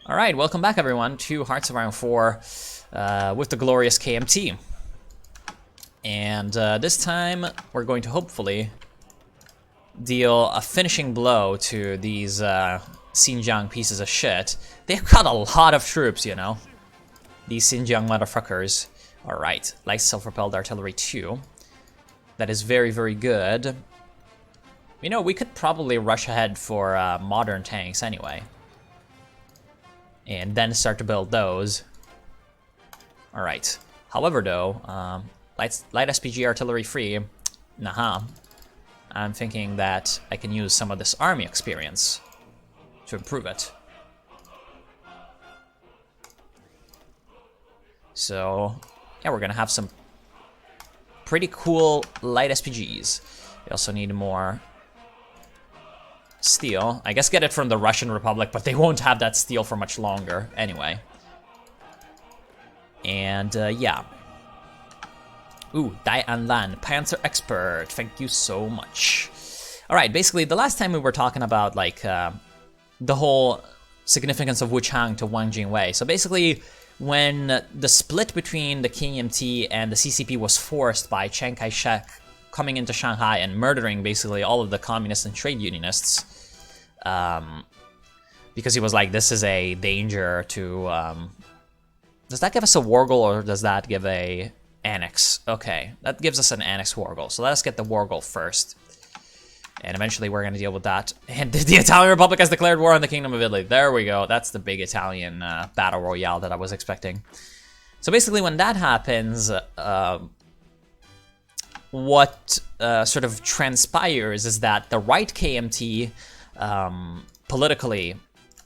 Alright, welcome back everyone to Hearts of Iron 4 with the glorious KMT. And this time we're going to hopefully deal a finishing blow to these Xinjiang pieces of shit. They've got a lot of troops, you know. These Xinjiang motherfuckers. Alright, light self-propelled artillery 2. That is very, very good. You know, we could probably rush ahead for modern tanks anyway. And then start to build those. Alright. However, though, light SPG artillery free, I'm thinking that I can use some of this army experience to improve it. So, yeah, we're gonna have some pretty cool light SPGs. We also need more steel. I guess get it from the Russian Republic, but they won't have that steel for much longer anyway. And yeah. Ooh, Dai Anlan, Panzer Expert, thank you so much. Alright, basically the last time we were talking about like the whole significance of Wuchang to Wang Jingwei. So basically when the split between the KMT and the CCP was forced by Chiang Kai-shek coming into Shanghai and murdering basically all of the communists and trade unionists, because he was like, this is a danger to, does that give us a war goal or does that give a annex? Okay, that gives us an annex war goal, so let us get the war goal first. And eventually we're going to deal with that. And the Italian Republic has declared war on the Kingdom of Italy. There we go, that's the big Italian battle royale that I was expecting. So basically when that happens, what sort of transpires is that the right KMT politically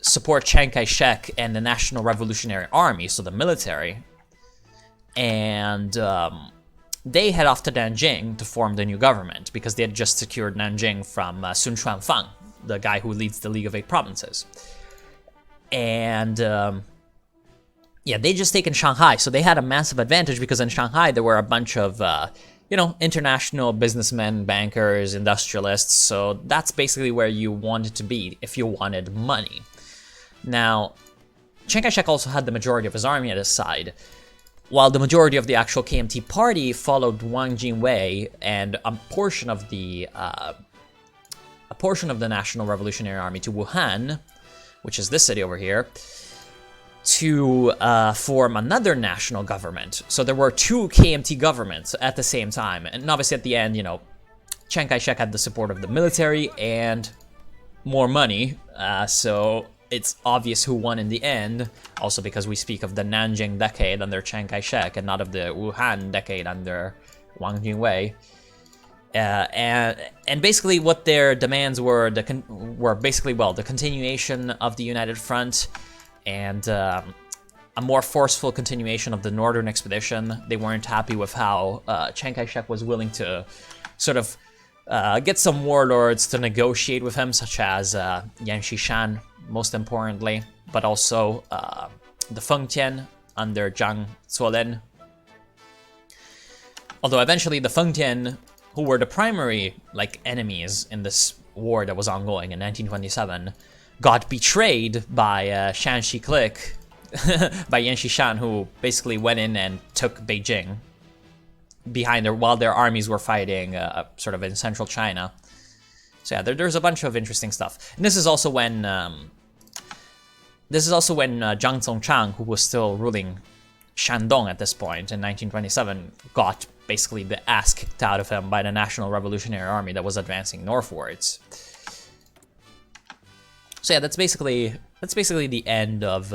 support Chiang Kai-shek and the National Revolutionary Army, so the military, and they head off to Nanjing to form the new government because they had just secured Nanjing from Sun Chuanfang, the guy who leads the League of Eight Provinces. And yeah, they just taken Shanghai, so they had a massive advantage because in Shanghai there were a bunch of you know, international businessmen, bankers, industrialists, so that's basically where you wanted to be if you wanted money. Now, Chiang Kai-shek also had the majority of his army at his side, while the majority of the actual KMT party followed Wang Jingwei and a portion of the National Revolutionary Army to Wuhan, which is this city over here, to form another national government. So there were two KMT governments at the same time. And obviously at the end, you know, Chiang Kai-shek had the support of the military and more money. So it's obvious who won in the end. Also because we speak of the Nanjing decade under Chiang Kai-shek and not of the Wuhan decade under Wang Jingwei. And basically what their demands were, basically, well, the continuation of the United Front, and a more forceful continuation of the Northern Expedition. They weren't happy with how Chiang Kai-shek was willing to sort of get some warlords to negotiate with him, such as Yan Xishan, most importantly, but also the Fengtian under Zhang Zuolin. Although eventually the Fengtian, who were the primary like enemies in this war that was ongoing in 1927, got betrayed by Shanxi clique, by Yan Xishan, who basically went in and took Beijing behind while their armies were fighting sort of in central China. So yeah, there's a bunch of interesting stuff. And this is also when Zhang Zongchang, who was still ruling Shandong at this point in 1927, got basically the ass kicked out of him by the National Revolutionary Army that was advancing northwards. So yeah, that's basically the end of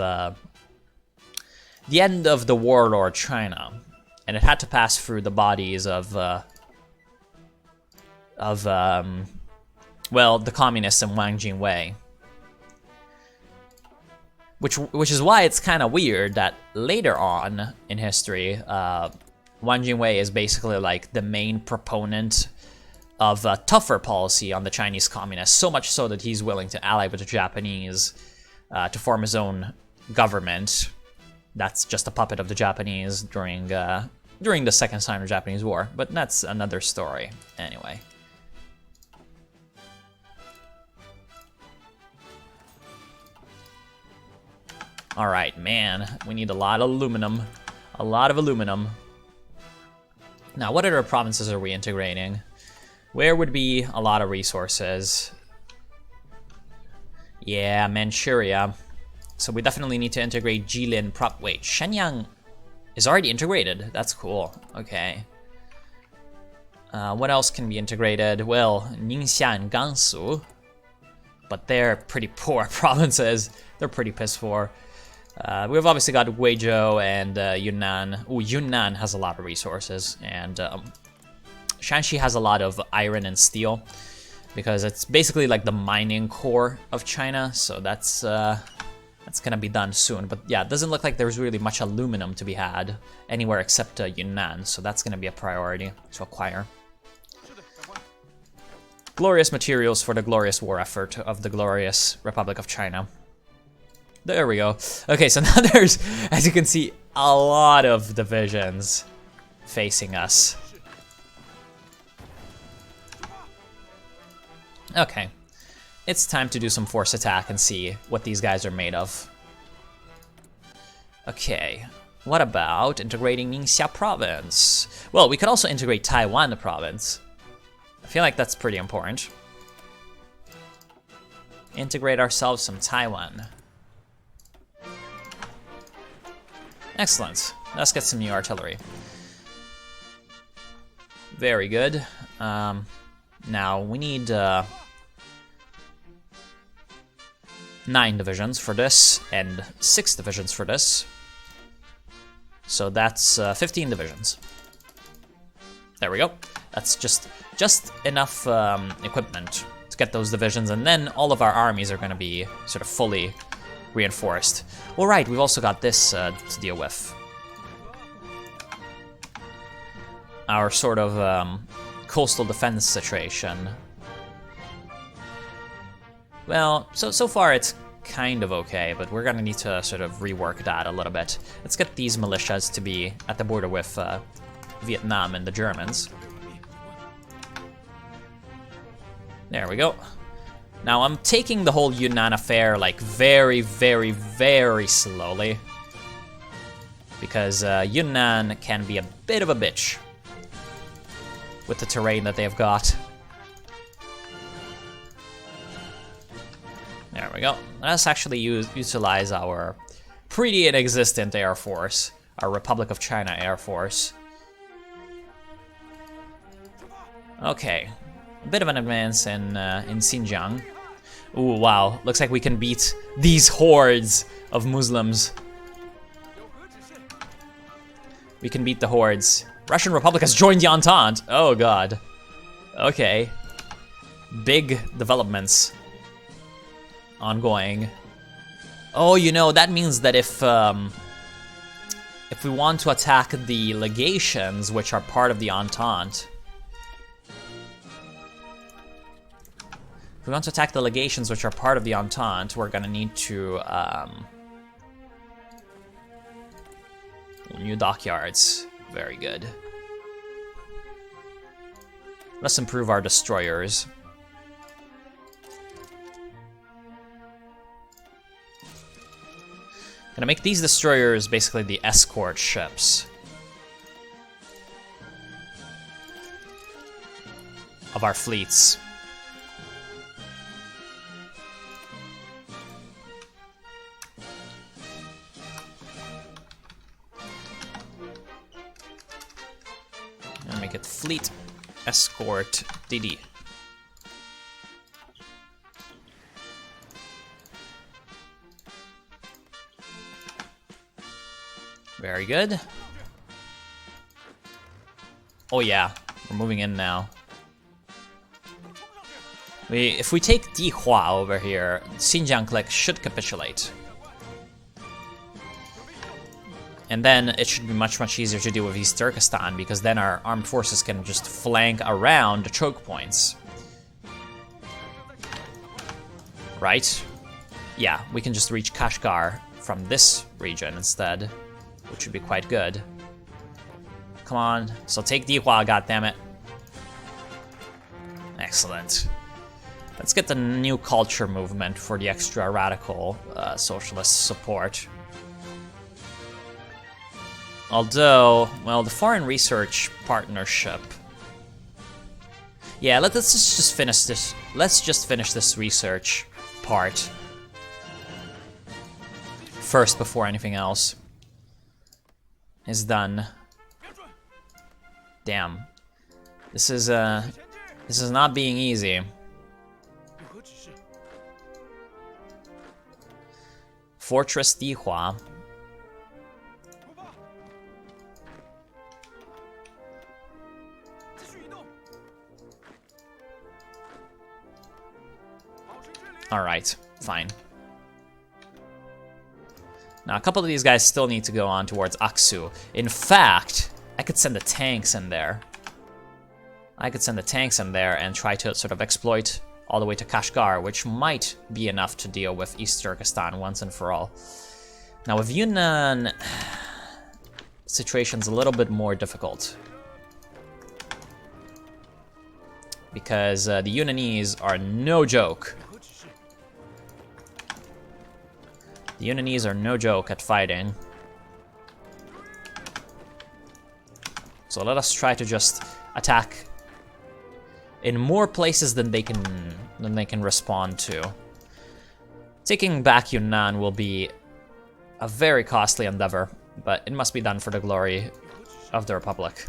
the warlord China, and it had to pass through the bodies of well, the communists and Wang Jingwei, which is why it's kind of weird that later on in history, Wang Jingwei is basically like the main proponent of a tougher policy on the Chinese communists, so much so that he's willing to ally with the Japanese to form his own government. That's just a puppet of the Japanese during the Second Sino-Japanese War, but that's another story anyway. Alright, man. We need a lot of aluminum. A lot of aluminum. Now, what other provinces are we integrating? Where would be a lot of resources? Yeah, Manchuria. So we definitely need to integrate Jilin Wait, Shenyang is already integrated. That's cool. Okay. What else can be integrated? Well, Ningxia and Gansu. But they're pretty poor provinces. They're pretty piss poor. We've obviously got Guizhou and Yunnan. Ooh, Yunnan has a lot of resources. And Shanxi has a lot of iron and steel. Because it's basically like the mining core of China. So that's gonna be done soon. But yeah, it doesn't look like there's really much aluminum to be had anywhere except Yunnan. So that's gonna be a priority to acquire. Glorious materials for the glorious war effort of the glorious Republic of China. There we go. Okay, so now there's, as you can see, a lot of divisions facing us. Okay, it's time to do some force attack and see what these guys are made of. Okay, what about integrating Ningxia province? Well, we could also integrate Taiwan province. I feel like that's pretty important. Integrate ourselves some Taiwan. Excellent. Let's get some new artillery. Very good. Now we need 9 divisions for this and 6 divisions for this. So that's 15 divisions. There we go. That's just enough equipment to get those divisions, and then all of our armies are going to be sort of fully reinforced. Well, right, we've also got this to deal with. Our sort of coastal defense situation. Well, so far it's kind of okay, but we're gonna need to sort of rework that a little bit. Let's get these militias to be at the border with Vietnam and the Germans. There we go. Now I'm taking the whole Yunnan affair like very, very, very slowly. Because Yunnan can be a bit of a bitch with the terrain that they've got. There we go. Let's actually utilize our pretty inexistent Air Force, our Republic of China Air Force. Okay, a bit of an advance in Xinjiang. Ooh, wow, looks like we can beat these hordes of Muslims. We can beat the hordes. Russian Republic has joined the Entente. Oh god. Okay. Big developments ongoing. Oh, you know, that means that if we want to attack the legations, which are part of the Entente, if we want to attack the legations, which are part of the Entente, we're gonna need to new dockyards. Very good. Let's improve our destroyers. Gonna make these destroyers basically the escort ships of our fleets. Gonna make it Fleet Escort DD. Very good. Oh yeah, we're moving in now. If we take Dihua over here, Xinjiang clique should capitulate. And then it should be much, much easier to deal with East Turkestan, because then our armed forces can just flank around the choke points. Right? Yeah, we can just reach Kashgar from this region instead, which would be quite good. Come on, so take Dihua, goddammit. Excellent. Let's get the new culture movement for the extra radical socialist support. Although, well, the foreign research partnership. Yeah, let's just finish this. Let's just finish this research part first before anything else is done. Damn, this is not being easy. Fortress Dihua. Alright, fine. Now, a couple of these guys still need to go on towards Aksu. In fact, I could send the tanks in there. I could send the tanks in there and try to sort of exploit all the way to Kashgar, which might be enough to deal with East Turkestan once and for all. Now, with Yunnan, situation's a little bit more difficult. Because the Yunnanese are no joke. The Yunnanese are no joke at fighting. So let us try to just attack in more places than they can respond to. Taking back Yunnan will be a very costly endeavor, but it must be done for the glory of the Republic.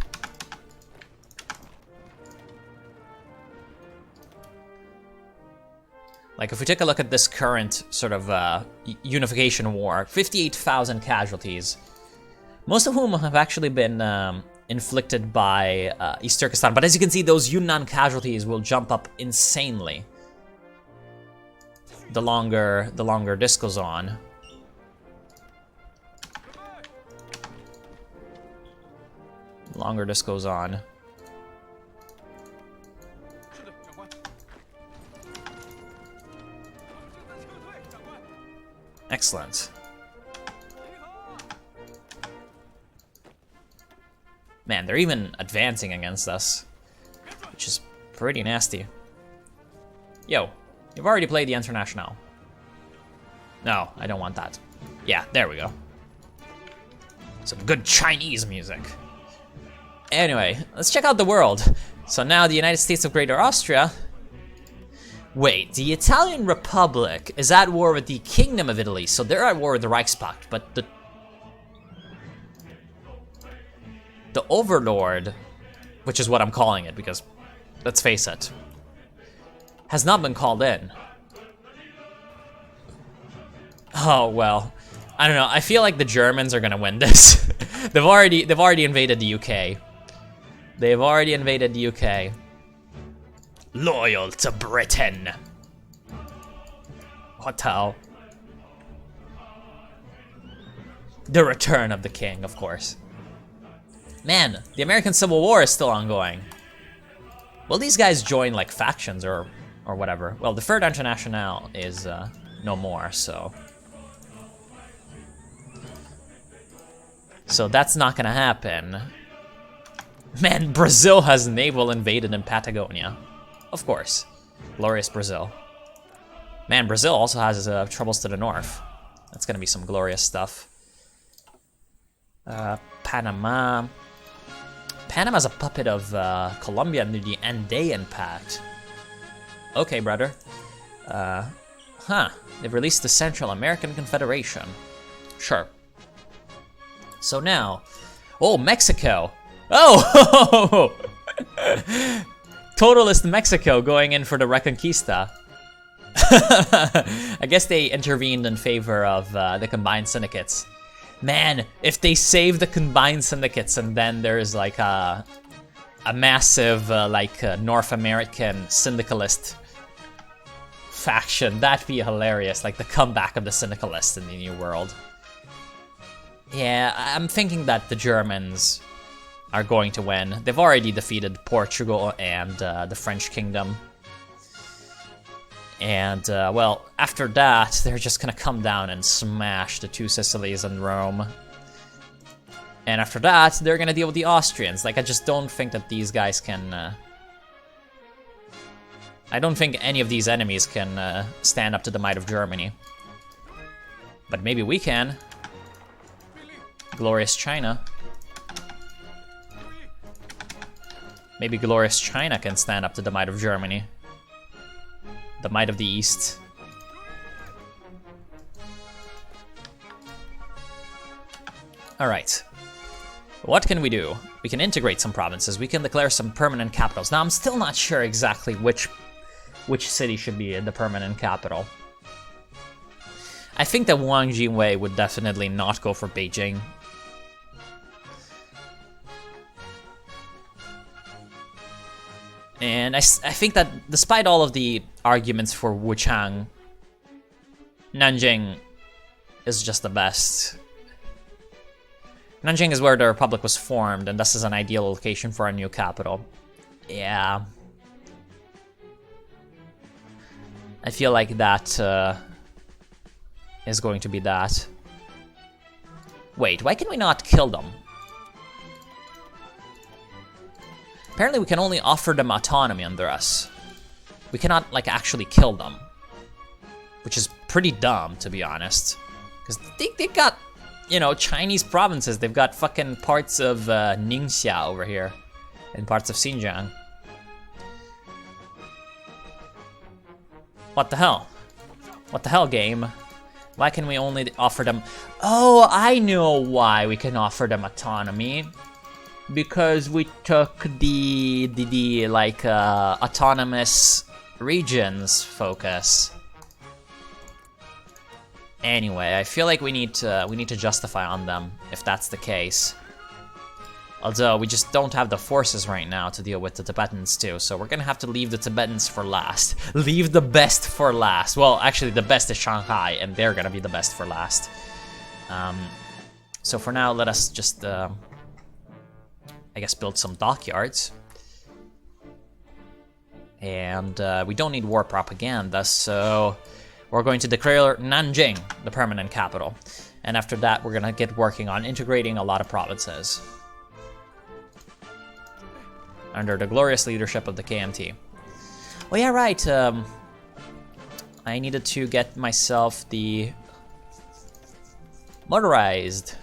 Like, if we take a look at this current sort of unification war, 58,000 casualties, most of whom have actually been inflicted by East Turkestan. But as you can see, those Yunnan casualties will jump up insanely the longer this goes on. The longer this goes on. Excellent. Man, they're even advancing against us, which is pretty nasty. Yo, you've already played the International. No, I don't want that. Yeah, there we go. Some good Chinese music. Anyway, let's check out the world. So now the United States of Greater Austria. Wait, the Italian Republic is at war with the Kingdom of Italy, so they're at war with the Reichspakt, but the Overlord, which is what I'm calling it, because, let's face it, has not been called in. Oh, well, I don't know, I feel like the Germans are gonna win this. They've already invaded the UK. They've already invaded the UK. Loyal to Britain. What the hell? The return of the king, of course. Man, the American Civil War is still ongoing. Will these guys join like factions or whatever? Well, the Third International is no more, so that's not gonna happen. Man, Brazil has naval invaded in Patagonia. Of course. Glorious Brazil. Man, Brazil also has troubles to the north. That's gonna be some glorious stuff. Panama. Panama's a puppet of Colombia under the Andean Pact. Okay, brother. They've released the Central American Confederation. Sure. So now... Oh, Mexico! Oh! Totalist Mexico going in for the Reconquista. I guess they intervened in favor of the combined syndicates. Man, if they save the combined syndicates and then there's like a massive North American syndicalist faction, that'd be hilarious. Like the comeback of the syndicalists in the New World. Yeah, I'm thinking that the Germans are going to win. They've already defeated Portugal and the French Kingdom. And, well, after that, they're just gonna come down and smash the two Sicilies and Rome. And after that, they're gonna deal with the Austrians. Like, I just don't think that these guys can... I don't think any of these enemies can stand up to the might of Germany. But maybe we can. Glorious China. Maybe glorious China can stand up to the might of Germany. The might of the East. Alright. What can we do? We can integrate some provinces. We can declare some permanent capitals. Now, I'm still not sure exactly which city should be the permanent capital. I think that Wang Jingwei would definitely not go for Beijing. And I think that despite all of the arguments for Wuchang, Nanjing is just the best. Nanjing is where the Republic was formed, and thus is an ideal location for a new capital. Yeah. I feel like that is going to be that. Wait, why can we not kill them? Apparently we can only offer them autonomy under us. We cannot, like, actually kill them. Which is pretty dumb, to be honest. Because they got, you know, Chinese provinces. They've got fucking parts of Ningxia over here. And parts of Xinjiang. What the hell? What the hell, game? Why can we only offer them... Oh, I know why we can offer them autonomy. Because we took the like, autonomous regions focus. Anyway, I feel like we need to justify on them, if that's the case. Although, we just don't have the forces right now to deal with the Tibetans too, so we're gonna have to leave the Tibetans for last. Leave the best for last. Well, actually, the best is Shanghai, and they're gonna be the best for last. So for now, let us just, I guess, build some dockyards. And we don't need war propaganda, so we're going to declare Nanjing the permanent capital. And after that, we're gonna get working on integrating a lot of provinces under the glorious leadership of the KMT. Oh yeah, right. I needed to get myself the motorized.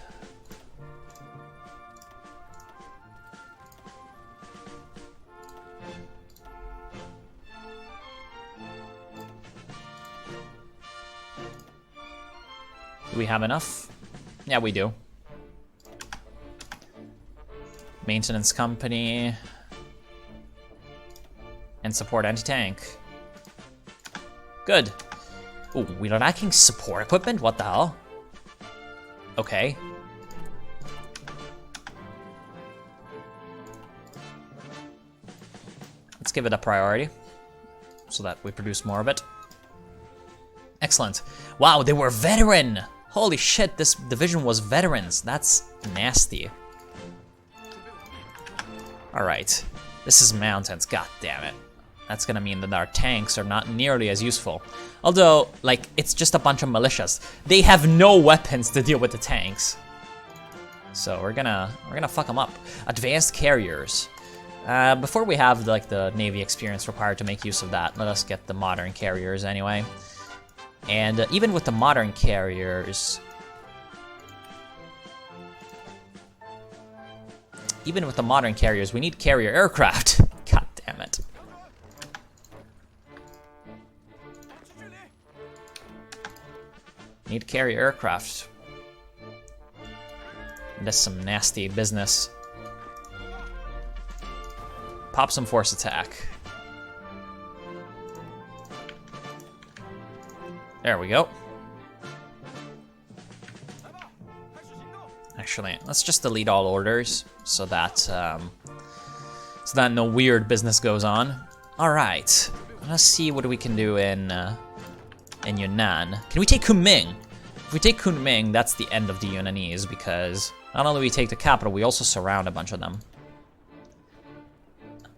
Do we have enough? Yeah, we do. Maintenance company. And support anti-tank. Good. Ooh, we're lacking support equipment? What the hell? Okay. Let's give it a priority, so that we produce more of it. Excellent. Wow, they were veteran! Holy shit, this division was veterans. That's nasty. Alright. This is mountains, god damn it. That's gonna mean that our tanks are not nearly as useful. Although, like, it's just a bunch of militias. They have no weapons to deal with the tanks. So we're gonna fuck them up. Advanced carriers. Before we have like the Navy experience required to make use of that, let us get the modern carriers anyway. And even with the modern carriers, we need carrier aircraft. God damn it. Need carrier aircraft. That's some nasty business. Pop some force attack. There we go. Actually, let's just delete all orders so that no weird business goes on. All right, let's see what we can do in Yunnan. Can we take Kunming? If we take Kunming, that's the end of the Yunnanese, because not only do we take the capital, we also surround a bunch of them.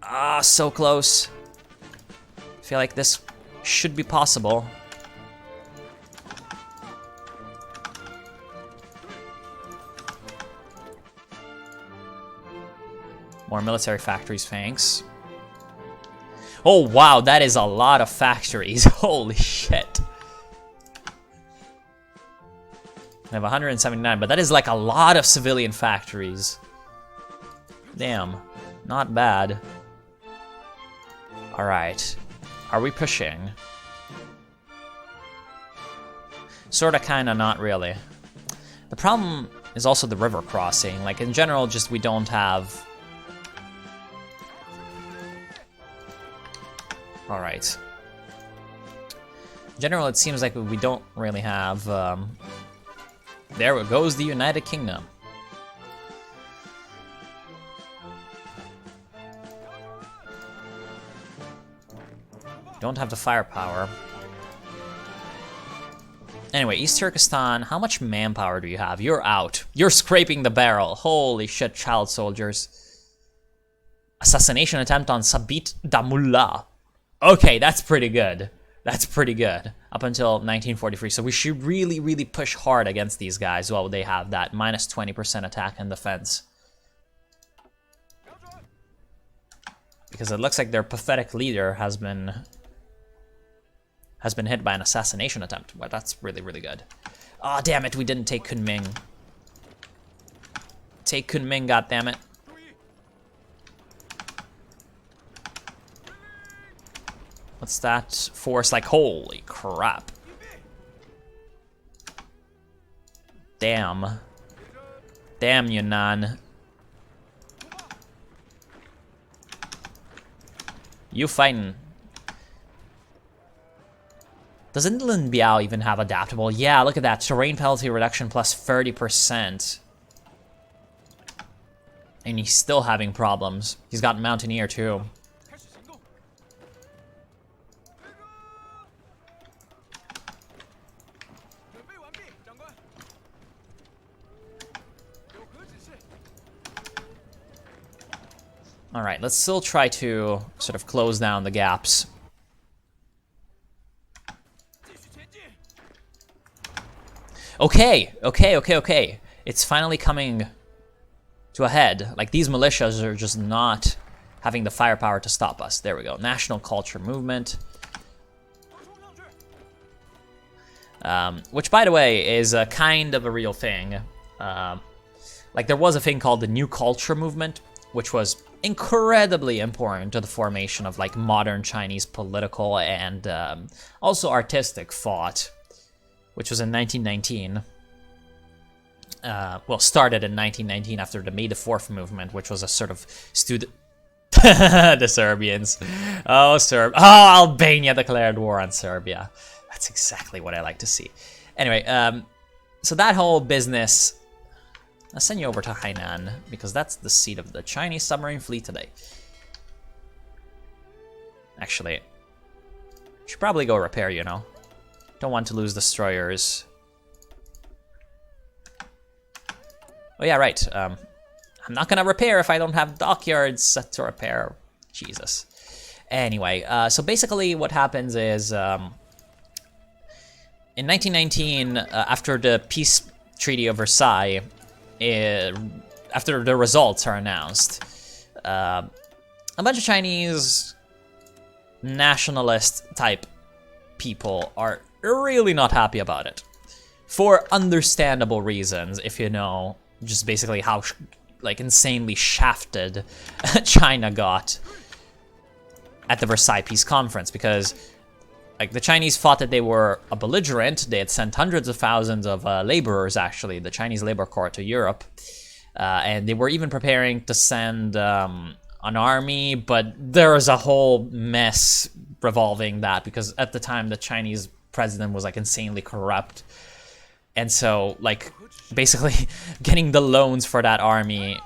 Ah, so close. I feel like this should be possible. More military factories, thanks. Oh wow, that is a lot of factories. Holy shit. I have 179, but that is like a lot of civilian factories. Damn, not bad. Alright. Are we pushing? Sorta, kinda, not really. The problem is also the river crossing. Like, in general, just we don't have... Alright. In general, it seems like we don't really have... There goes the United Kingdom. Don't have the firepower. Anyway, East Turkestan, how much manpower do you have? You're out. You're scraping the barrel. Holy shit, child soldiers. Assassination attempt on Sabit Damullah. Okay, that's pretty good. That's pretty good. Up until 1943. So we should really, really push hard against these guys while they have that minus 20% attack and defense. Because it looks like their pathetic leader has been hit by an assassination attempt. Well, that's really, really good. Aw, oh, damn it, we didn't take Kunming. Take Kunming, goddammit. What's that force like? Holy crap. Damn. Damn, Yunnan. You fighting. Doesn't Lin Biao even have adaptable? Yeah, look at that. Terrain penalty reduction plus 30%. And he's still having problems. He's got Mountaineer too. Alright, let's still try to sort of close down the gaps. Okay. It's finally coming to a head. Like, these militias are just not having the firepower to stop us. There we go. National Culture Movement. Which, by the way, is a kind of a real thing. Like, there was a thing called the New Culture Movement, which was incredibly important to the formation of, like, modern Chinese political and also artistic thought, which was in 1919. Well, started in 1919 after the May the 4th movement, which was a sort of student... The Serbians. Oh, Albania declared war on Serbia. That's exactly what I like to see. Anyway, so that whole business... I'll send you over to Hainan, because that's the seat of the Chinese submarine fleet today. Actually, should probably go repair, you know. Don't want to lose destroyers. Oh yeah, right. I'm not gonna repair if I don't have dockyards set to repair. Jesus. Anyway, so basically what happens is, in 1919, after the peace treaty of Versailles, after the results are announced, a bunch of Chinese nationalist type people are really not happy about it, for understandable reasons. If you know just basically how like insanely shafted China got at the Versailles Peace Conference, because like the Chinese thought that they were a belligerent. They had sent hundreds of thousands of laborers, actually, the Chinese Labor Corps, to Europe, and they were even preparing to send an army, but there was a whole mess revolving that, because at the time the Chinese president was like insanely corrupt, and so like basically getting the loans for that army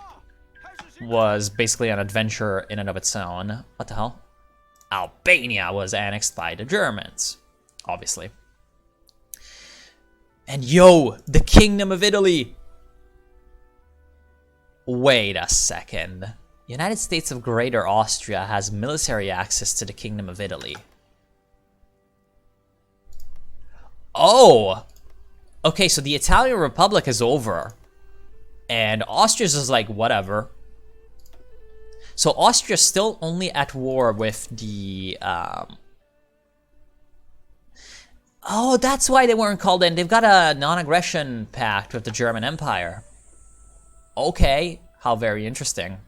was basically an adventure in and of its own. What the hell? Albania was annexed by the Germans, obviously. And yo, the Kingdom of Italy. Wait a second. United States of Greater Austria has military access to the Kingdom of Italy. Oh! Okay, so the Italian Republic is over. And Austria's is like, whatever. So Austria's still only at war with the... Oh, that's why they weren't called in. They've got a non-aggression pact with the German Empire. Okay, how very interesting.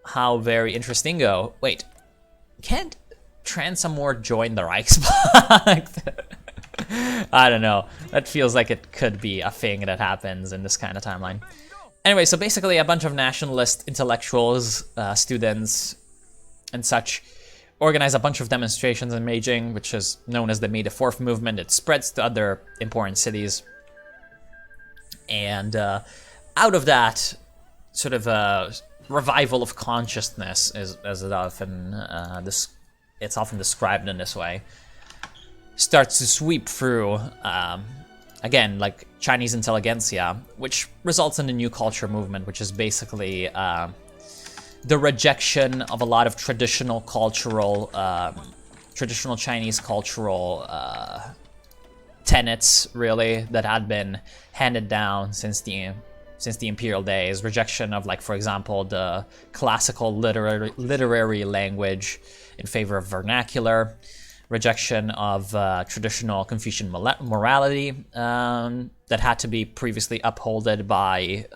How very interestingo. Wait, Can't Transamore join the Reichsbank? I don't know. That feels like it could be a thing that happens in this kind of timeline. Anyway, so basically a bunch of nationalist intellectuals, students, and such organize a bunch of demonstrations in Beijing, which is known as the May the 4th movement. It spreads to other important cities. And out of that, sort of a revival of consciousness, as it often it's often described in this way, starts to sweep through, again, like Chinese intelligentsia, which results in the New Culture movement, which is basically the rejection of a lot of traditional Chinese cultural tenets, really, that had been handed down since the imperial days. Rejection of, like, for example, the classical literary language in favor of vernacular. Rejection of traditional Confucian morality that had to be previously upholded by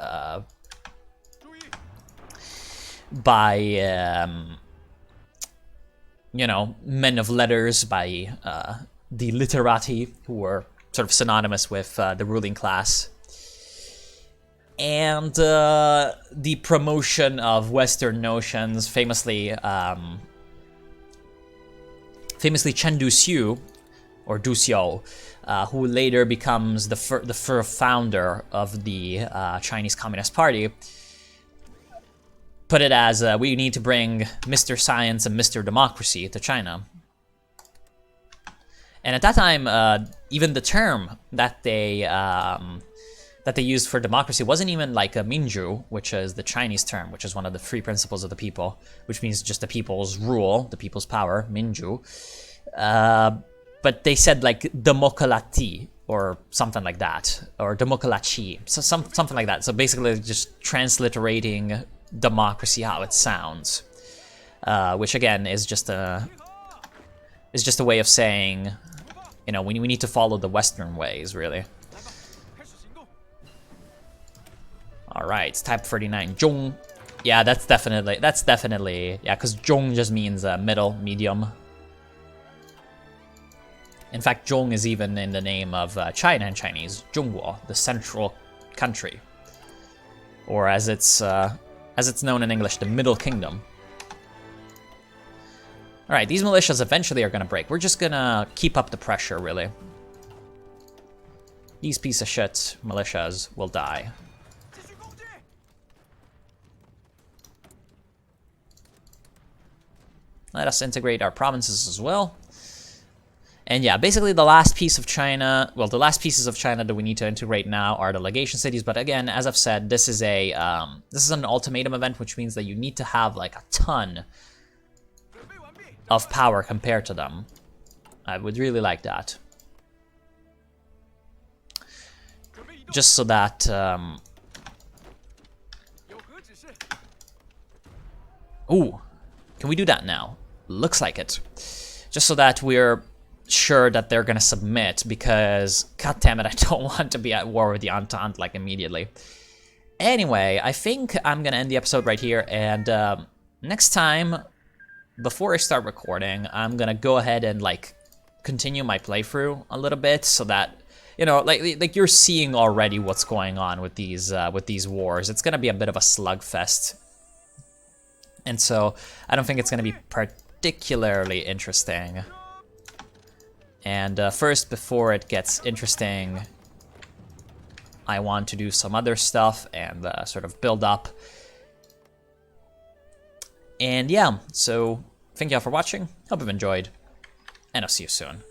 you know, men of letters, by the literati, who were sort of synonymous with the ruling class. And the promotion of Western notions, famously Chen Duxiu, or Duxiu, who later becomes the founder of the Chinese Communist Party, put it as, we need to bring Mr. Science and Mr. Democracy to China. And at that time, even the term that they used for democracy wasn't even like a Minju, which is the Chinese term, which is one of the three principles of the people, which means just the people's rule, the people's power, Minju. But they said like demokolati, or something like that, or demokolachi, so something like that. So basically just transliterating democracy how it sounds, which again is just a way of saying, you know, we need to follow the Western ways, really. All right, type 39, Zhong. Yeah, that's definitely, yeah, because Zhong just means middle, medium. In fact, Zhong is even in the name of China in Chinese, Zhongguo, the central country, or as it's known in English, the Middle Kingdom. All right, these militias eventually are gonna break. We're just gonna keep up the pressure, really. These piece of shit militias will die. Let us integrate our provinces as well. And yeah, basically the last piece of China, well, the last pieces of China that we need to integrate now are the legation cities. But again, as I've said, this is an ultimatum event, which means that you need to have like a ton of power compared to them. I would really like that. Just so that, ooh, can we do that now? Looks like it. Just so that we're sure that they're gonna submit, because goddammit, I don't want to be at war with the Entente like immediately. Anyway, I think I'm gonna end the episode right here, and next time, before I start recording, I'm gonna go ahead and like continue my playthrough a little bit, so that, you know, like you're seeing already what's going on with these wars. It's gonna be a bit of a slugfest, and so I don't think it's gonna be particularly interesting. And first, before it gets interesting, I want to do some other stuff and sort of build up. And yeah, so thank y'all for watching. Hope you've enjoyed, and I'll see you soon.